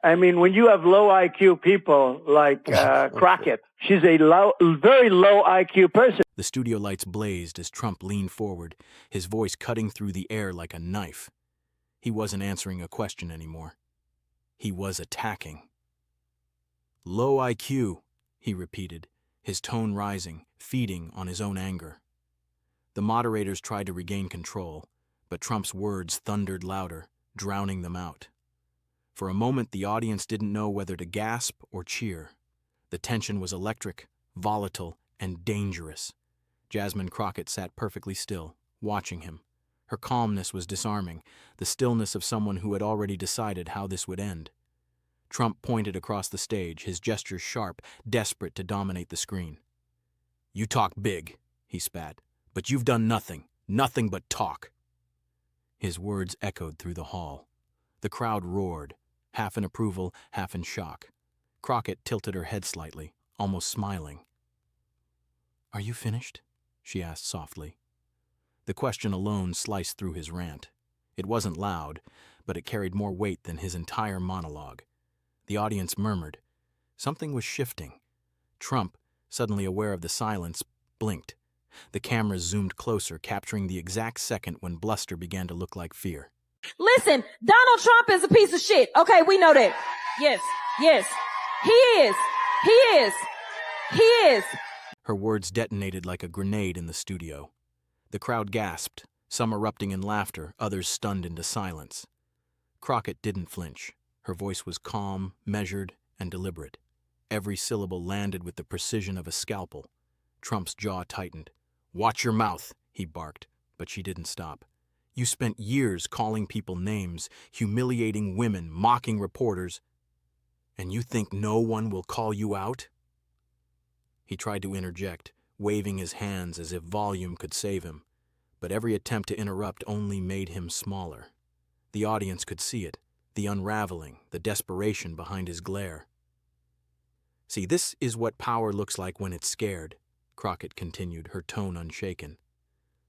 I mean, when you have low IQ people like Crockett, she's a very low IQ person. The studio lights blazed as Trump leaned forward, his voice cutting through the air like a knife. He wasn't answering a question anymore. He was attacking. Low IQ, he repeated, his tone rising, feeding on his own anger. The moderators tried to regain control, but Trump's words thundered louder, drowning them out. For a moment, the audience didn't know whether to gasp or cheer. The tension was electric, volatile, and dangerous. Jasmine Crockett sat perfectly still, watching him. Her calmness was disarming, the stillness of someone who had already decided how this would end. Trump pointed across the stage, his gestures sharp, desperate to dominate the screen. "You talk big," he spat, "but you've done nothing but talk." His words echoed through the hall. The crowd roared, half in approval, half in shock. Crockett tilted her head slightly, almost smiling. "Are you finished?" she asked softly. The question alone sliced through his rant. It wasn't loud, but it carried more weight than his entire monologue. The audience murmured. Something was shifting. Trump, suddenly aware of the silence, blinked. The cameras zoomed closer, capturing the exact second when bluster began to look like fear. Listen, Donald Trump is a piece of shit. Okay, we know that. Yes, he is. He is. Her words detonated like a grenade in the studio. The crowd gasped, some erupting in laughter, others stunned into silence. Crockett didn't flinch. Her voice was calm, measured, and deliberate. Every syllable landed with the precision of a scalpel. Trump's jaw tightened. "Watch your mouth," he barked, but she didn't stop. "You spent years calling people names, humiliating women, mocking reporters, and you think no one will call you out?" He tried to interject, waving his hands as if volume could save him, but every attempt to interrupt only made him smaller. The audience could see it, the unraveling, the desperation behind his glare. "See, this is what power looks like when it's scared," Crockett continued, her tone unshaken.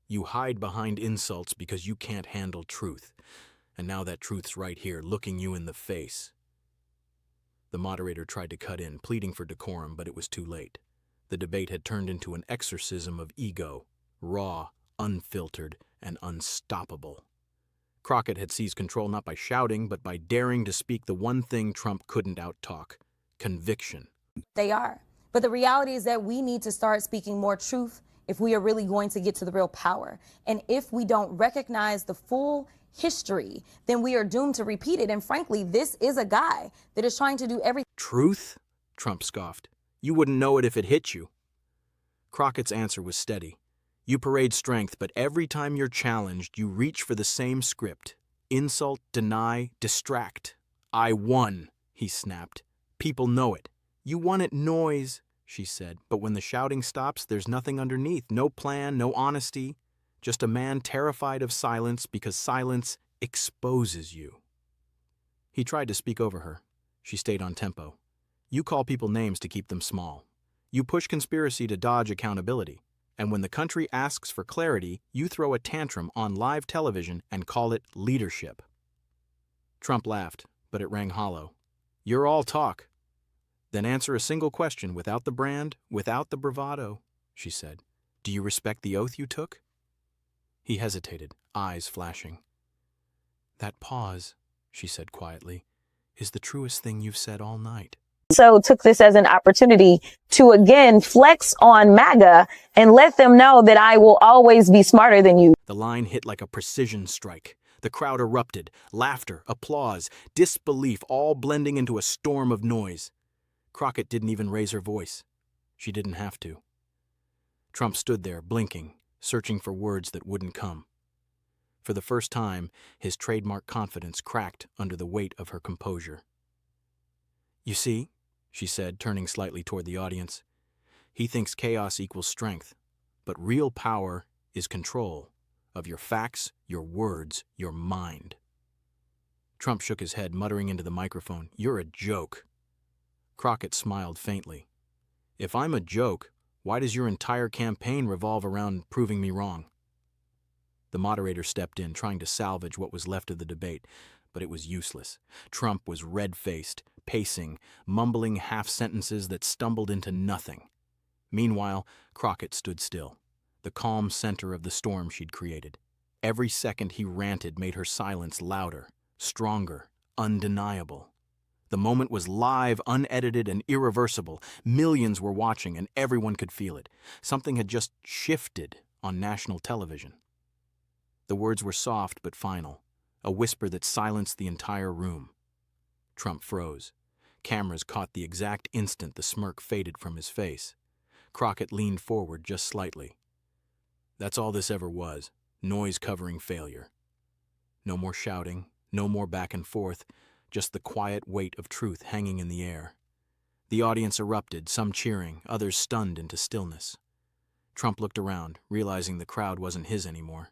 "You hide behind insults because you can't handle truth, and now that truth's right here, looking you in the face." The moderator tried to cut in, pleading for decorum, but it was too late. The debate had turned into an exorcism of ego, raw, unfiltered, and unstoppable. Crockett had seized control not by shouting, but by daring to speak the one thing Trump couldn't outtalk: conviction. They are. But the reality is that we need to start speaking more truth if we are really going to get to the real power. And if we don't recognize the full history, then we are doomed to repeat it. And frankly, this is a guy that is trying to do everything. "Truth?" Trump scoffed. "You wouldn't know it if it hit you." Crockett's answer was steady. "You parade strength, but every time you're challenged, you reach for the same script. Insult, deny, distract. I won," he snapped. "People know it." "You won at noise," she said, "but when the shouting stops, there's nothing underneath, no plan, no honesty, just a man terrified of silence because silence exposes you." He tried to speak over her. She stayed on tempo. "You call people names to keep them small. You push conspiracy to dodge accountability. And when the country asks for clarity, you throw a tantrum on live television and call it leadership." Trump laughed, but it rang hollow. "You're all talk." "Then answer a single question without the brand, without the bravado," she said. "Do you respect the oath you took?" He hesitated, eyes flashing. "That pause," she said quietly, "is the truest thing you've said all night." So took this as an opportunity to again flex on MAGA and let them know that I will always be smarter than you. The line hit like a precision strike. The crowd erupted, laughter, applause, disbelief, all blending into a storm of noise. Crockett didn't even raise her voice. She didn't have to. Trump stood there, blinking, searching for words that wouldn't come. For the first time, his trademark confidence cracked under the weight of her composure. "You see," she said, turning slightly toward the audience, "he thinks chaos equals strength, but real power is control of your facts, your words, your mind." Trump shook his head, muttering into the microphone, "You're a joke." Crockett smiled faintly. "If I'm a joke, why does your entire campaign revolve around proving me wrong?" The moderator stepped in, trying to salvage what was left of the debate, but it was useless. Trump was red-faced, pacing, mumbling half-sentences that stumbled into nothing. Meanwhile, Crockett stood still, the calm center of the storm she'd created. Every second he ranted made her silence louder, stronger, undeniable. The moment was live, unedited, and irreversible. Millions were watching, and everyone could feel it. Something had just shifted on national television. The words were soft but final, a whisper that silenced the entire room. Trump froze. Cameras caught the exact instant the smirk faded from his face. Crockett leaned forward just slightly. That's all this ever was, noise covering failure. No more shouting, no more back and forth, just the quiet weight of truth hanging in the air. The audience erupted, some cheering, others stunned into stillness. Trump looked around, realizing the crowd wasn't his anymore.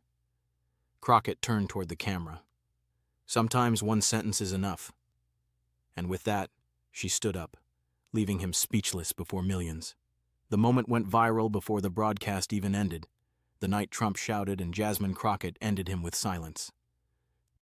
Crockett turned toward the camera. Sometimes one sentence is enough. And with that, she stood up, leaving him speechless before millions. The moment went viral before the broadcast even ended. The night Trump shouted and Jasmine Crockett ended him with silence.